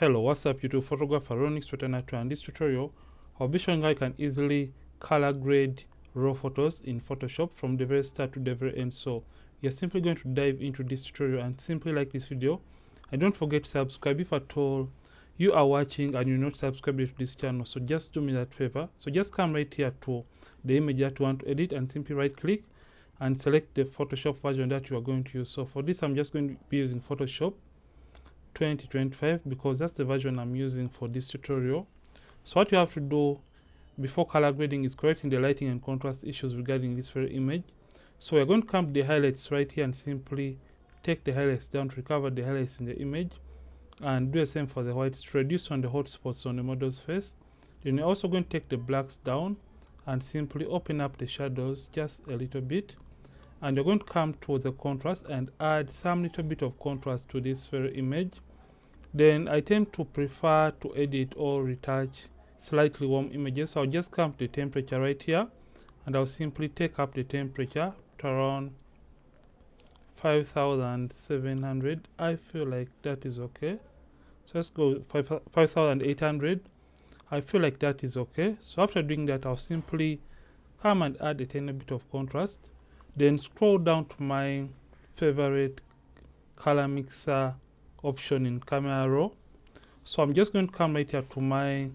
Hello, what's up YouTube photographer rawvsjpeg, and this tutorial I'll be showing how you can easily color grade raw photos in Photoshop from the very start to the very end. So you're simply going to dive into this tutorial and simply like this video, and don't forget to subscribe if at all you are watching and you're not subscribed to this channel. So just do me that favor. So just come right here to the image that you want to edit and simply right click and select the Photoshop version that you are going to use. So for this I'm just going to be using Photoshop 2025 because that's the version I'm using for this tutorial. So what you have to do before color grading is correcting the lighting and contrast issues regarding this very image. So we're going to come to the highlights right here and simply take the highlights down to recover the highlights in the image, and do the same for the whites to reduce on the hot spots on the model's face. Then you're also going to take the blacks down and simply open up the shadows just a little bit, and you're going to come to the contrast and add some little bit of contrast to this very image. Then I tend to prefer to edit or retouch slightly warm images, so I'll just come to the temperature right here and I'll simply take up the temperature to around 5700. I feel like that is okay. So let's go 5800. I feel like that is okay. So after doing that, I'll simply come and add a tiny bit of contrast. Then scroll down to my favorite color mixer option in Camera Raw. So I'm just going to come right here to my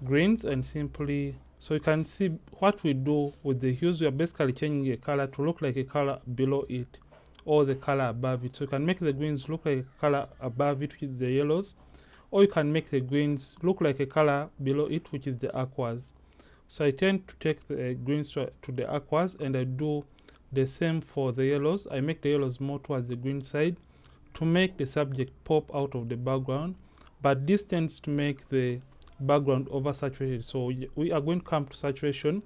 greens and simply, so you can see what we do with the hues. We are basically changing a color to look like a color below it or the color above it. So you can make the greens look like a color above it, which is the yellows, or you can make the greens look like a color below it, which is the aquas. So I tend to take the greens to the aquas, and I do the same for the yellows. I make the yellows more towards the green side to make the subject pop out of the background, but this tends to make the background oversaturated. So we are going to come to saturation,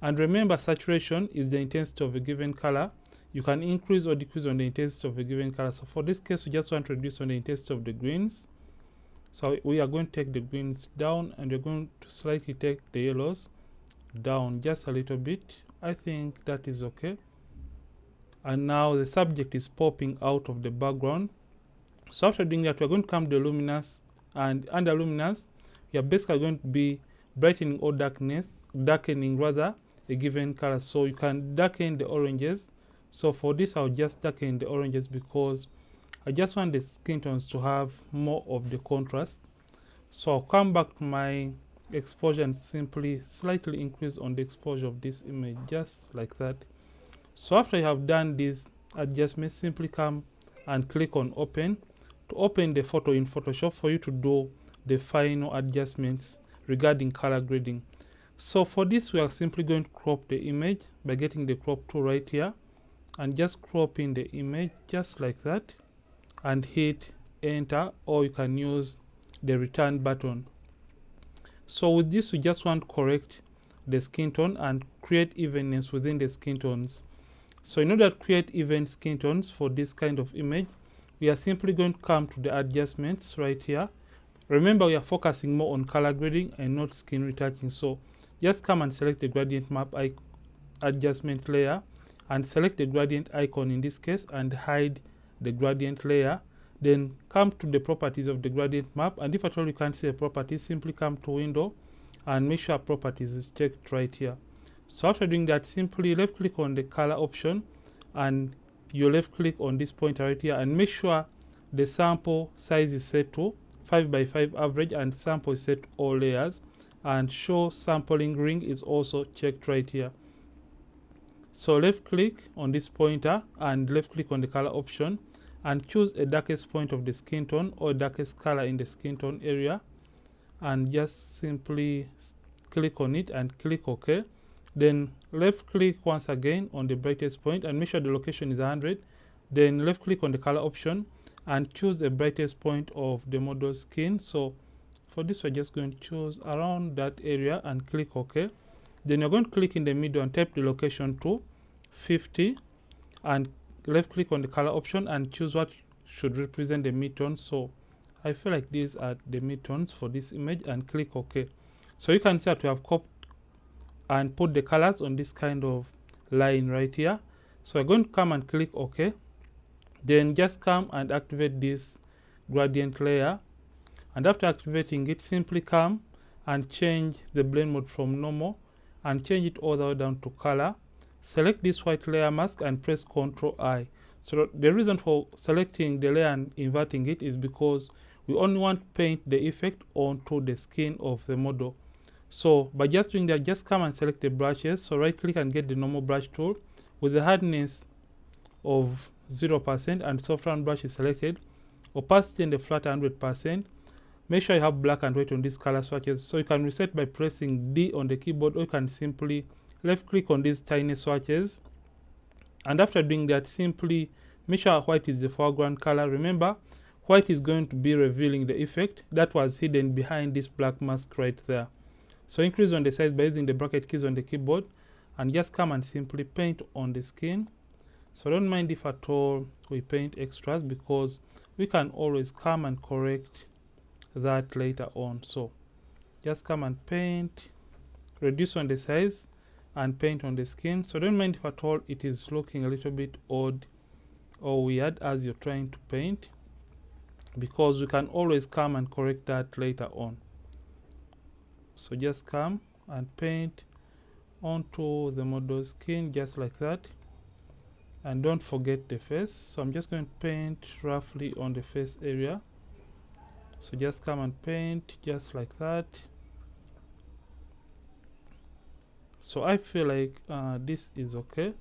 and remember, saturation is the intensity of a given color. You can increase or decrease on the intensity of a given color. So for this case, we just want to reduce on the intensity of the greens. So we are going to take the greens down, and we're going to slightly take the yellows down just a little bit. I think that is okay. And now the subject is popping out of the background. So after doing that, we're going to come to the luminous, and under luminous, we are basically going to be brightening or darkening rather a given color. So you can darken the oranges. So for this, I'll just darken the oranges because I just want the skin tones to have more of the contrast. So I'll come back to my exposure and simply slightly increase on the exposure of this image, just like that. So after you have done this adjustment, simply come and click on open to open the photo in Photoshop for you to do the final adjustments regarding color grading. So for this, we are simply going to crop the image by getting the crop tool right here and just cropping the image just like that, and hit enter, or you can use the return button. So with this, we just want to correct the skin tone and create evenness within the skin tones. So in order to create even skin tones for this kind of image, we are simply going to come to the adjustments right here. Remember, we are focusing more on color grading and not skin retouching. So just come and select the gradient map adjustment layer and select the gradient icon in this case and hide the gradient layer. Then come to the properties of the gradient map, and if at all you can't see the properties, simply come to window and make sure properties is checked right here. So after doing that, simply left click on the color option and you left click on this pointer right here, and make sure the sample size is set to 5x5 average and sample is set to all layers, and show sampling ring is also checked right here. So left click on this pointer and left click on the color option and choose a darkest point of the skin tone or darkest color in the skin tone area, and just simply click on it and click OK. Then left click once again on the brightest point and make sure the location is 100. Then left click on the color option and choose the brightest point of the model's skin. So for this, we're just going to choose around that area and click OK. Then you're going to click in the middle and type the location to 50 and left click on the color option and choose what should represent the midtones. So I feel like these are the midtones for this image, and click OK. So you can see that we have copied and put the colors on this kind of line right here. So we're going to come and click OK. Then just come and activate this gradient layer, and after activating it, simply come and change the blend mode from normal and change it all the way down to color. Select this white layer mask and press Ctrl I. So the reason for selecting the layer and inverting it is because we only want to paint the effect onto the skin of the model. So by just doing that, just come and select the brushes. So right click and get the normal brush tool with the hardness of 0% and soft round brush is selected. Opacity and the flat 100%. Make sure you have black and white on these color swatches. So you can reset by pressing D on the keyboard, or you can simply left click on these tiny swatches. And after doing that, simply make sure white is the foreground color. Remember, white is going to be revealing the effect that was hidden behind this black mask right there. So increase on the size by using the bracket keys on the keyboard and just come and simply paint on the skin. So don't mind if at all we paint extras, because we can always come and correct that later on. So just come and paint, reduce on the size and paint on the skin. So don't mind if at all it is looking a little bit odd or weird as you're trying to paint, because we can always come and correct that later on. So just come and paint onto the model's skin just like that, and don't forget the face. So I'm just going to paint roughly on the face area. So just come and paint just like that. So I feel like this is okay.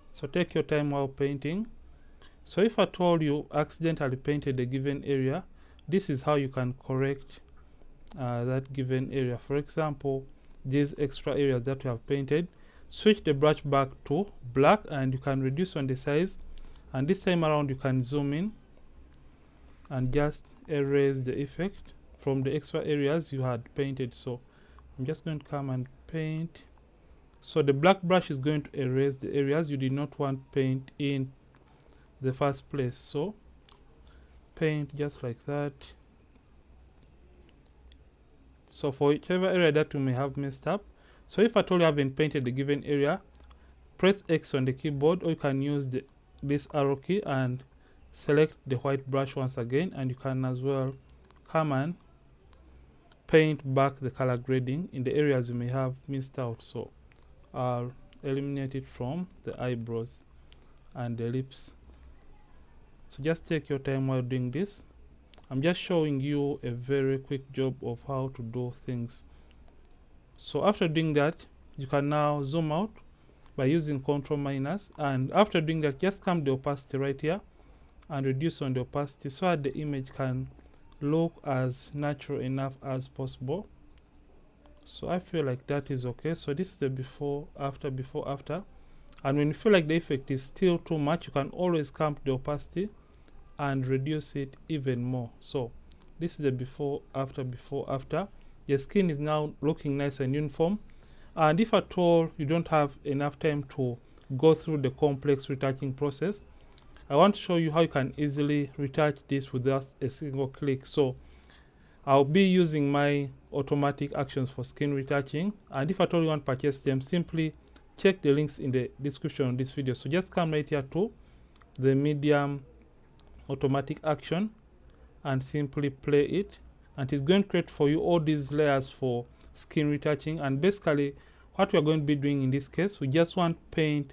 So take your time while painting. So if at all you accidentally painted a given area, this is how you can correct that given area. For example, these extra areas that you have painted, switch the brush back to black and you can reduce on the size, and this time around you can zoom in and just erase the effect from the extra areas you had painted. So I'm just going to come and paint. So the black brush is going to erase the areas you did not want to paint in the first place. So paint just like that. So for whichever area that you may have messed up, so if at all you haven't painted the given area, press X on the keyboard, or you can use this arrow key and select the white brush once again, and you can as well come and paint back the color grading in the areas you may have missed out. So I'll eliminate it from the eyebrows and the lips. So just take your time while doing this. I'm just showing you a very quick job of how to do things. So after doing that, you can now zoom out by using Ctrl-, and after doing that, just come the opacity right here and reduce on the opacity so that the image can look as natural enough as possible. So I feel like that is okay. So this is the before after, and when you feel like the effect is still too much, you can always come to the opacity and reduce it even more. So this is the before after. Your skin is now looking nice and uniform, and if at all you don't have enough time to go through the complex retouching process, I want to show you how you can easily retouch this with just a single click. So I'll be using my automatic actions for skin retouching, and if at all you want to purchase them, simply check the links in the description of this video. So just come right here to the medium automatic action and simply play it, and it's going to create for you all these layers for skin retouching. And basically what we're going to be doing in this case, we just want to paint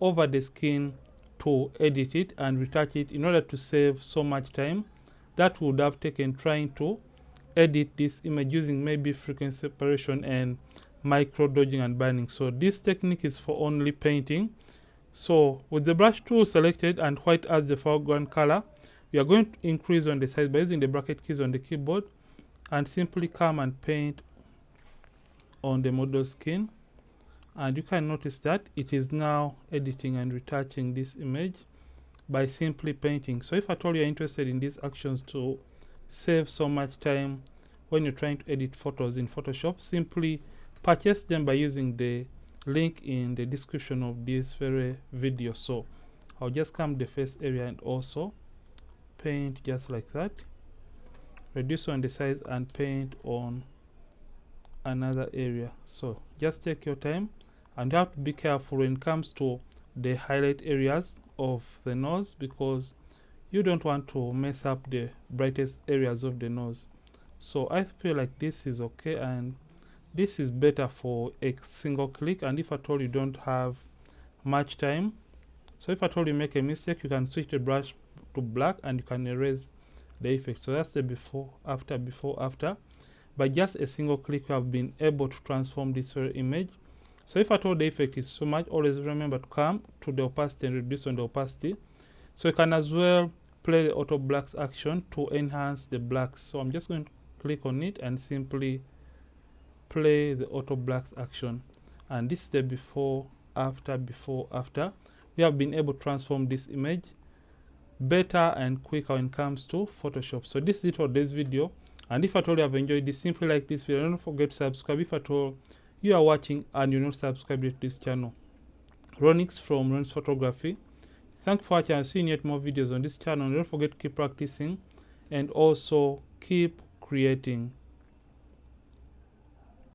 over the skin to edit it and retouch it in order to save so much time that would have taken trying to edit this image using maybe frequency separation and micro dodging and burning. So this technique is for only painting. So with the brush tool selected and white as the foreground color, we are going to increase on the size by using the bracket keys on the keyboard and simply come and paint on the model skin. And you can notice that it is now editing and retouching this image by simply painting. So if at all you're interested in these actions to save so much time when you're trying to edit photos in Photoshop, simply purchase them by using the link in the description of this very video. So I'll just come to the face area and also paint just like that, reduce on the size and paint on another area. So just take your time, and you have to be careful when it comes to the highlight areas of the nose, because you don't want to mess up the brightest areas of the nose. So I feel like this is okay, and this is better for a single click. And if at all you don't have much time, so if at all you make a mistake, you can switch the brush to black and you can erase the effect. So that's the before after. By just a single click, you have been able to transform this very image. So if at all the effect is too much, always remember to come to the opacity and reduce on the opacity. So you can as well play the auto blacks action to enhance the blacks. So I'm just going to click on it and simply play the auto blacks action. And this is the before after. We have been able to transform this image better and quicker when it comes to Photoshop. So this is it for this video. And if at all you have enjoyed this, simply like this video. Don't forget to subscribe if at all you are watching and you're not subscribed to this channel. Ronix from Ronix Photography. Thank you for watching, and see you in yet more videos on this channel. Don't forget to keep practicing and also keep creating.